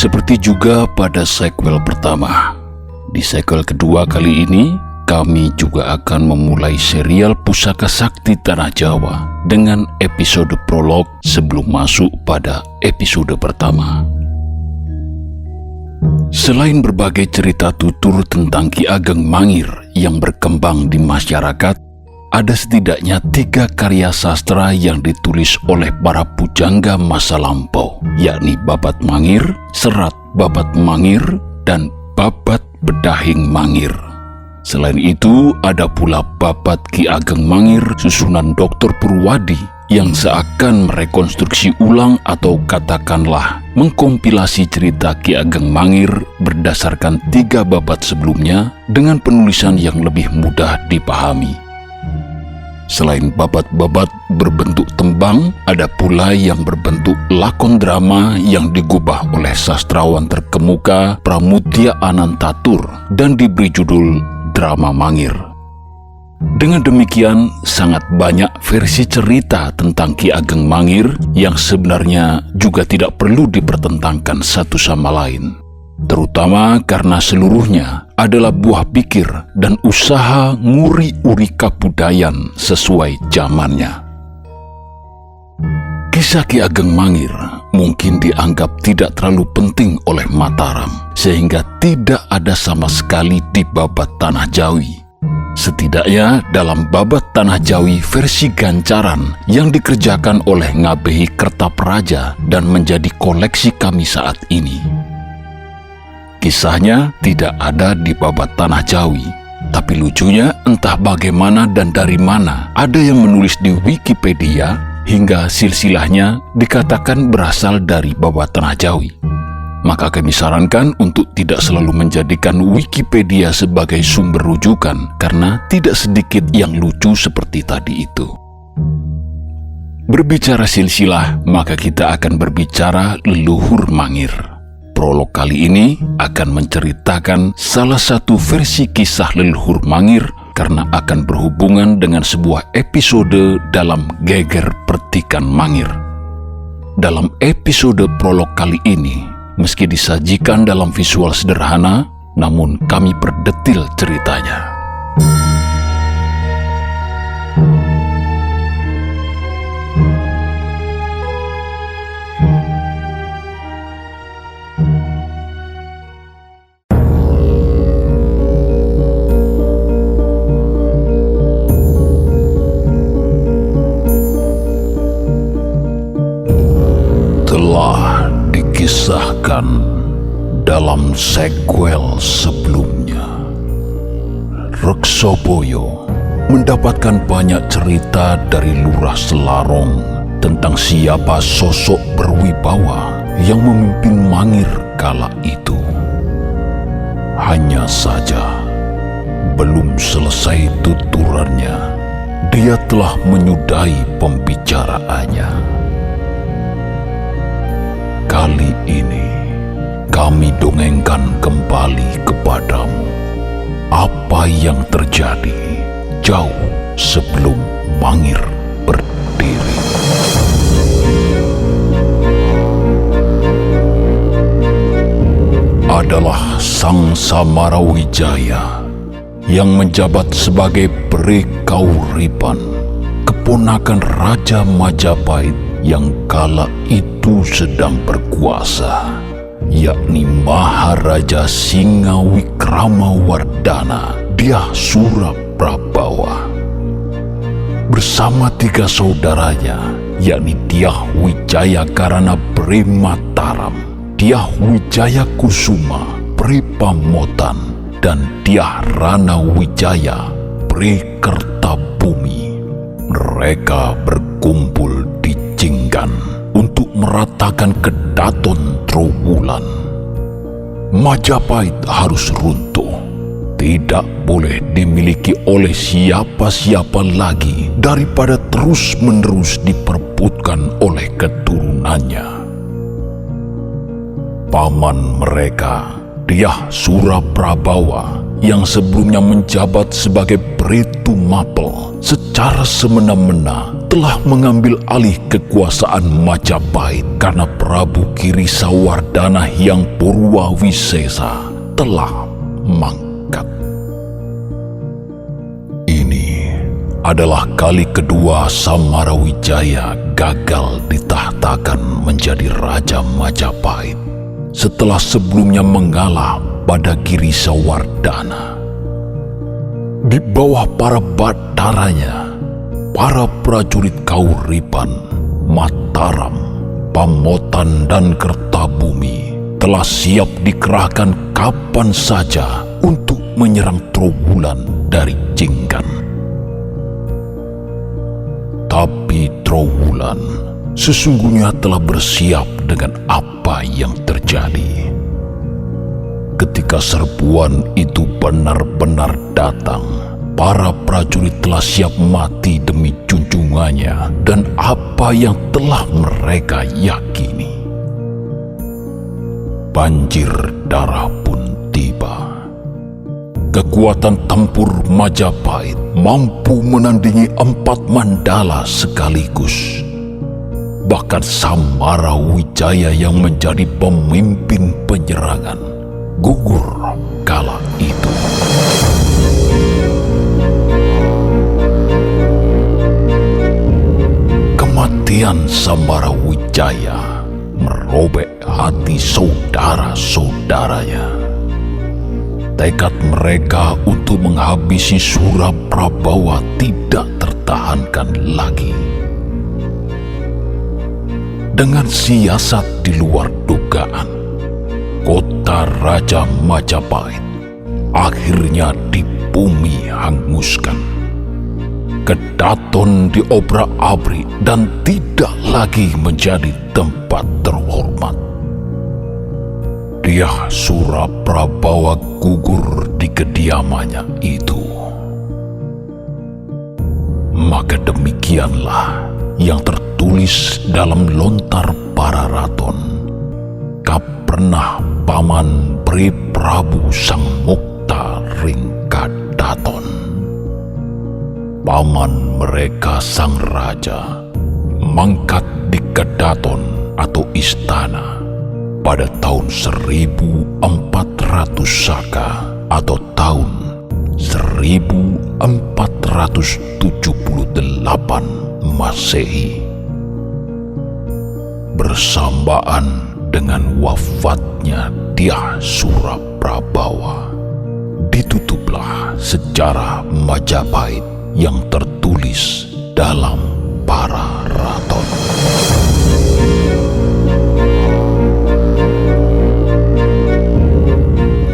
Seperti juga pada sequel pertama, di sequel kedua kali ini, kami juga akan memulai serial Pusaka Sakti Tanah Jawa dengan episode prolog sebelum masuk pada episode pertama. Selain berbagai cerita tutur tentang Ki Ageng Mangir yang berkembang di masyarakat, ada setidaknya 3 karya sastra yang ditulis oleh para pujangga masa lampau, yakni Babat Mangir, Serat Babat Mangir, dan Babat Bedahing Mangir. Selain itu, ada pula Babat Ki Ageng Mangir susunan Dr. Purwadi yang seakan merekonstruksi ulang atau katakanlah mengkompilasi cerita Ki Ageng Mangir berdasarkan 3 babat sebelumnya dengan penulisan yang lebih mudah dipahami. Selain babat-babat berbentuk tembang, ada pula yang berbentuk lakon drama yang digubah oleh sastrawan terkemuka Pramudya Anantatur dan diberi judul Drama Mangir. Dengan demikian, sangat banyak versi cerita tentang Ki Ageng Mangir yang sebenarnya juga tidak perlu dipertentangkan satu sama lain, terutama karena seluruhnya adalah buah pikir dan usaha nguri-uri kabudayan sesuai zamannya. Kisah Ki Ageng Mangir mungkin dianggap tidak terlalu penting oleh Mataram, sehingga tidak ada sama sekali di babat Tanah Jawi. Setidaknya dalam babat Tanah Jawi versi gancaran yang dikerjakan oleh Ngabehi Kertapraja dan menjadi koleksi kami saat ini. Kisahnya tidak ada di babat Tanah Jawi, tapi lucunya entah bagaimana dan dari mana ada yang menulis di Wikipedia hingga silsilahnya dikatakan berasal dari babat Tanah Jawi. Maka kami sarankan untuk tidak selalu menjadikan Wikipedia sebagai sumber rujukan karena tidak sedikit yang lucu seperti tadi itu. Berbicara silsilah, maka kita akan berbicara leluhur Mangir. Prolog kali ini akan menceritakan salah satu versi kisah leluhur Mangir karena akan berhubungan dengan sebuah episode dalam Geger Pertikan Mangir. Dalam episode prolog kali ini, meski disajikan dalam visual sederhana, namun kami perdetil ceritanya. Dikisahkan dalam sequel sebelumnya, Reksoboyo mendapatkan banyak cerita dari Lurah Selarong tentang siapa sosok berwibawa yang memimpin Mangir kala itu. Hanya saja, belum selesai tuturannya, dia telah menyudahi pembicaraannya. Kali ini, kami dongengkan kembali kepadamu apa yang terjadi jauh sebelum Mangir berdiri. Adalah Sang Samarawijaya yang menjabat sebagai Peri Kauripan, keponakan Raja Majapahit yang kala itu sedang berkuasa, yakni Maharaja Singawikramawardhana Dyah Suraprabawa. Bersama 3 saudaranya, yakni Dyah Wijaya Karana Peri Mataram, Dyah Wijaya Kusuma Peri Pamotan, dan Dyah Rana Wijaya Peri Kertabumi. Mereka berkumpul di Jinggan untuk meratakan kedaton Trowulan. Majapahit harus runtuh, tidak boleh dimiliki oleh siapa-siapa lagi daripada terus-menerus diperebutkan oleh keturunannya. Paman mereka, Dyah Suraprabawa, yang sebelumnya menjabat sebagai Pritu Mapel secara semena-mena telah mengambil alih kekuasaan Majapahit karena Prabu Girisawardana yang Purwawisesa telah mangkat. Ini adalah kali kedua Samarawijaya gagal ditahtakan menjadi Raja Majapahit setelah sebelumnya mengalah pada Girisawardana. Di bawah para bataranya, para prajurit Kauripan, Mataram, Pamotan, dan Kertabumi telah siap dikerahkan kapan saja untuk menyerang Trowulan dari Jinggan. Tapi Trowulan sesungguhnya telah bersiap dengan apa yang terjadi. Ketika serbuan itu benar-benar datang, para prajurit telah siap mati demi junjungannya dan apa yang telah mereka yakini. Banjir darah pun tiba. Kekuatan tempur Majapahit mampu menandingi 4 mandala sekaligus. Bahkan Samarawijaya yang menjadi pemimpin penyerangan gugur kala itu. Kematian Samarawijaya merobek hati saudara-saudaranya. Tekad mereka untuk menghabisi Suraprabawa tidak tertahankan lagi. Dengan siasat di luar dugaan, kota Raja Majapahit akhirnya dibumi hanguskan. Kedaton diobrak-abrik dan tidak lagi menjadi tempat terhormat. Dyah Suraprabawa gugur di kediamannya itu. Maka demikianlah yang tertulis dalam Lontar Pararaton. Kapernah Paman Pri Prabu Sang Mukta Ringkadaton. Paman mereka sang raja mangkat di Kedaton atau istana pada tahun 1400 Saka atau tahun 1478 Masehi. Bersamaan dengan wafatnya Dyah Suraprabawa, ditutuplah sejarah Majapahit yang tertulis dalam Pararaton.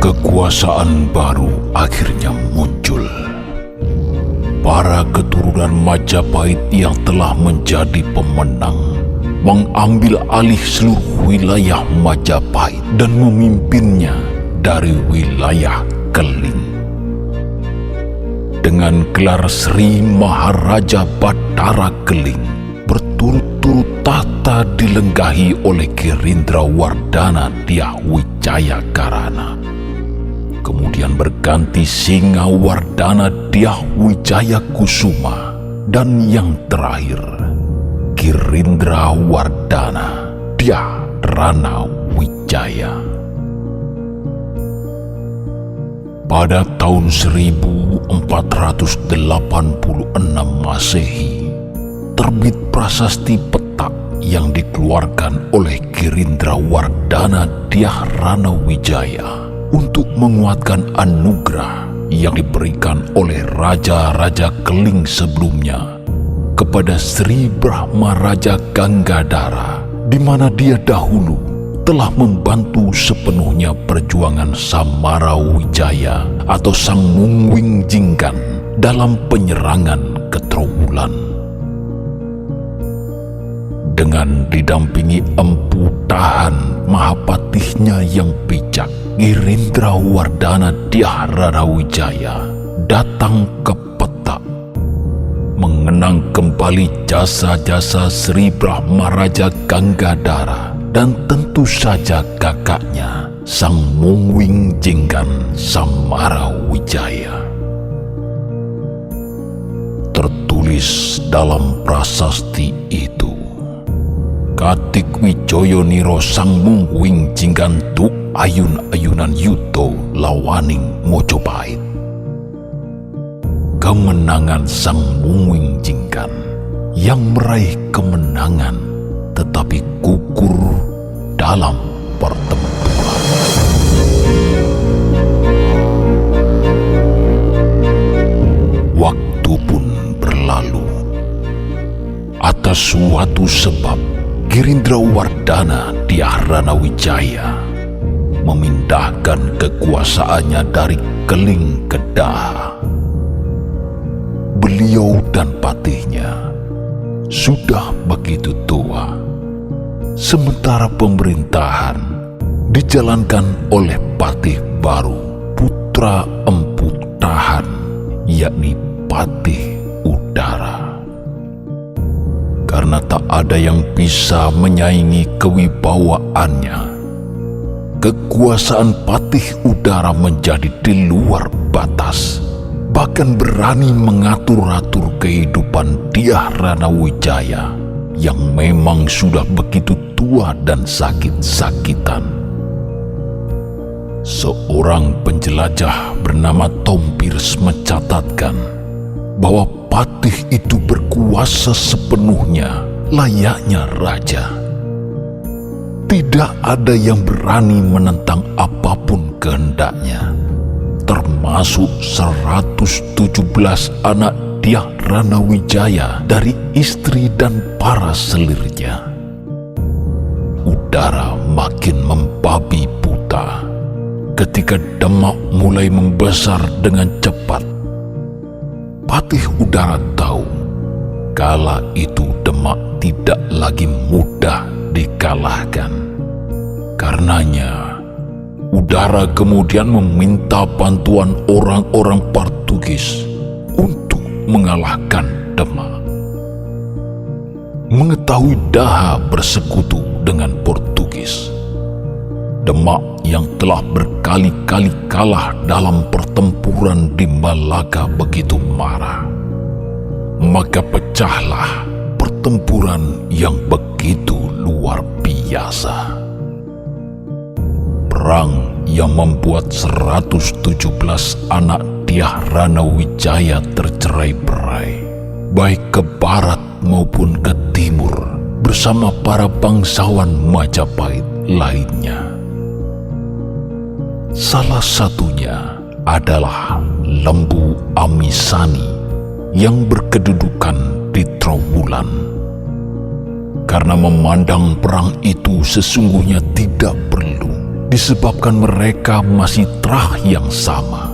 Kekuasaan baru akhirnya muncul. Para keturunan Majapahit yang telah menjadi pemenang mengambil alih seluruh wilayah Majapahit dan memimpinnya dari wilayah Keling. Dengan gelar Sri Maharaja Batara Keling, berturut-turut tahta dilenggahi oleh Girindrawardana Dyah Wijaya Karana. Kemudian berganti Singawardana Dyah Wijaya Kusuma, dan yang terakhir Girindrawardana Dyah Rana Wijaya. Pada tahun 1486 Masehi, terbit prasasti petak yang dikeluarkan oleh Girindrawardana Dyah Rana Wijaya untuk menguatkan anugerah yang diberikan oleh raja-raja Keling sebelumnya kepada Sri Brahma Raja Ganggadara, di mana dia dahulu telah membantu sepenuhnya perjuangan Samarawijaya atau Sang Mungwing Jinggan dalam penyerangan ke Trowulan. Dengan didampingi Empu Tahan Mahapatihnya yang bijak, Girindrawardana Dyah Rana Wijaya datang ke Petak, mengenang kembali jasa-jasa Sri Brahma Raja Ganggadara dan tentu saja kakaknya Sang Mungwing Jinggan Samarawijaya. Tertulis dalam prasasti itu, Katik Wijoyo Niro Sang Mungwing Jinggan tu ayun-ayunan yuto lawaning Mojopahit. Kemenangan Sang Mungwing Jinggan yang meraih kemenangan tetapi gugur dalam pertempuran. Waktu pun berlalu. Atas suatu sebab, Girindrawardhana Dhyaranawijaya memindahkan kekuasaannya dari Keling ke Daha. Beliau dan patihnya sudah begitu tua, sementara pemerintahan dijalankan oleh patih baru, putra Empu Tahan, yakni Patih Udara. Karena tak ada yang bisa menyaingi kewibawaannya, kekuasaan Patih Udara menjadi di luar batas, bahkan berani mengatur-atur kehidupan Dhyaranawijaya yang memang sudah begitu tua dan sakit-sakitan. Seorang penjelajah bernama Tompirs mencatatkan bahwa patih itu berkuasa sepenuhnya layaknya raja. Tidak ada yang berani menentang apapun kehendaknya, termasuk 117 anak Dhyaranawijaya dari istri dan para selirnya. Udara makin membabi buta ketika Demak mulai membesar dengan cepat. Patih Udara tahu kala itu Demak tidak lagi mudah dikalahkan. Karenanya, Udara kemudian meminta bantuan orang-orang Portugis untuk mengalahkan Demak. Mengetahui Daha bersekutu dengan Portugis, Demak yang telah berkali-kali kalah dalam pertempuran di Malaka begitu marah. Maka pecahlah pertempuran yang begitu luar biasa. Perang yang membuat 117 anak Dhyaranawijaya tercerai-berai, baik ke barat maupun ke timur, bersama para bangsawan Majapahit lainnya. Salah satunya adalah Lembu Amisani yang berkedudukan di Trowulan. Karena memandang perang itu sesungguhnya tidak perlu, disebabkan mereka masih terah yang sama,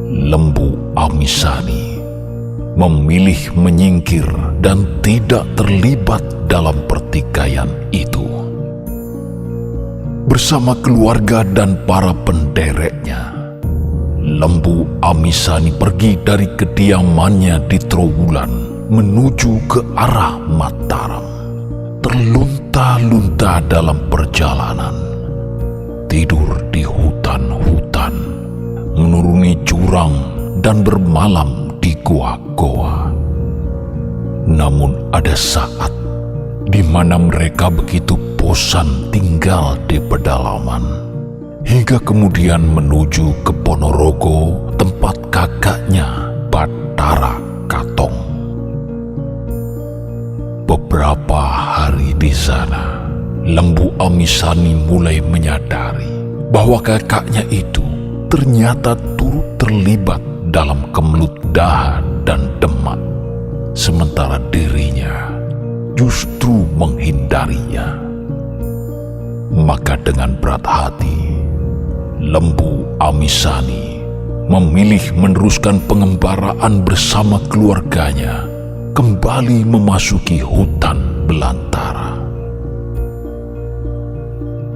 Lembu Amisani memilih menyingkir dan tidak terlibat dalam pertikaian itu. Bersama keluarga dan para pendereknya, Lembu Amisani pergi dari kediamannya di Trowulan menuju ke arah Mataram. Terlunta-lunta dalam perjalanan, tidur di hutan-hutan, menuruni jurang dan bermalam di goa-goa. Namun ada saat di mana mereka begitu bosan tinggal di pedalaman, hingga kemudian menuju ke Ponorogo, tempat kakaknya Bathara Katong. Beberapa hari di sana, Lembu Amisani mulai menyadari bahwa kakaknya itu ternyata turut terlibat dalam kemelut Daha dan Demak, sementara dirinya justru menghindarinya. Maka dengan berat hati, Lembu Amisani memilih meneruskan pengembaraan bersama keluarganya kembali memasuki hutan belantara.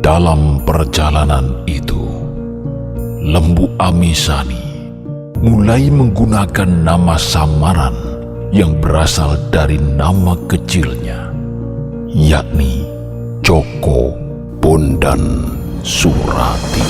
Dalam perjalanan itu, Lembu Amisani mulai menggunakan nama samaran yang berasal dari nama kecilnya, yakni Joko Bondan Surati.